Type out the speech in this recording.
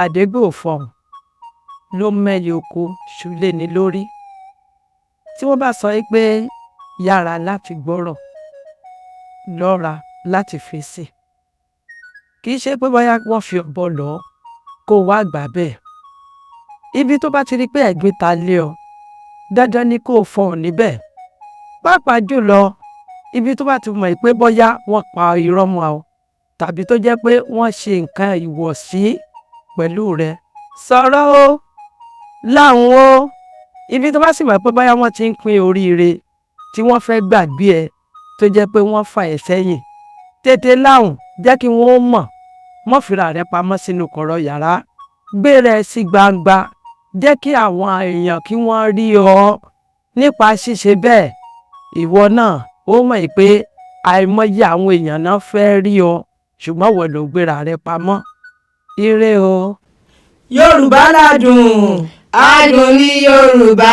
àdégbò fọhùn ló mẹ́yẹ oko ṣúlẹ̀ ní lórí. Tí wọ́n bá sọ pé yára láti gbọ́rọ̀, lọ́ra láti fèsì. Kì í ṣe pé bóyá wọ́n fi ọ̀bọ lọ̀ ọ́ kó wá gbà bẹ́ẹ̀. Ibi tó bá ti rí pé ẹ̀gbin ta lé ọ, dandan ni kó fọhùn níbẹ̀. Pàápàá jùlọ ibi tó bá ti mọ̀ pé bóyá wọ́n pa irọ́ mọ́ ọ tàbí tó jẹ́ pé wọ́n ṣe nǹkan ìwọ̀sí pẹ̀lú rẹ, sọ̀rọ̀ o, láhùn o. Ibi tó bá sì mọ̀ pé bóyá wọ́n ti ń pín oríire tí wọ́n fẹ́ gbàgbé ẹ tó jẹ́ pé wọ́n fà ẹ́ sẹ́yìn, tètè láhùn, jẹ́ kí wọ́n mọ̀. Mọ́ fira rẹ pamọ́ sínú kọ̀rọ̀ yàrá, gbé rẹ sí gbangba, jẹ́ kí àwọn èèyàn kí wọ́n rí ọ. Nípa ṣíṣe bẹ́ẹ̀, ìwọ náà ó mọ̀ pé àìmọye àwọn èèyàn náà fẹ́ rí ọ, ṣùgbọ́n wọ́n ló gbéra rẹ pamọ́. Ire o. Yorùbá ládùn, adùn ní Yorùbá.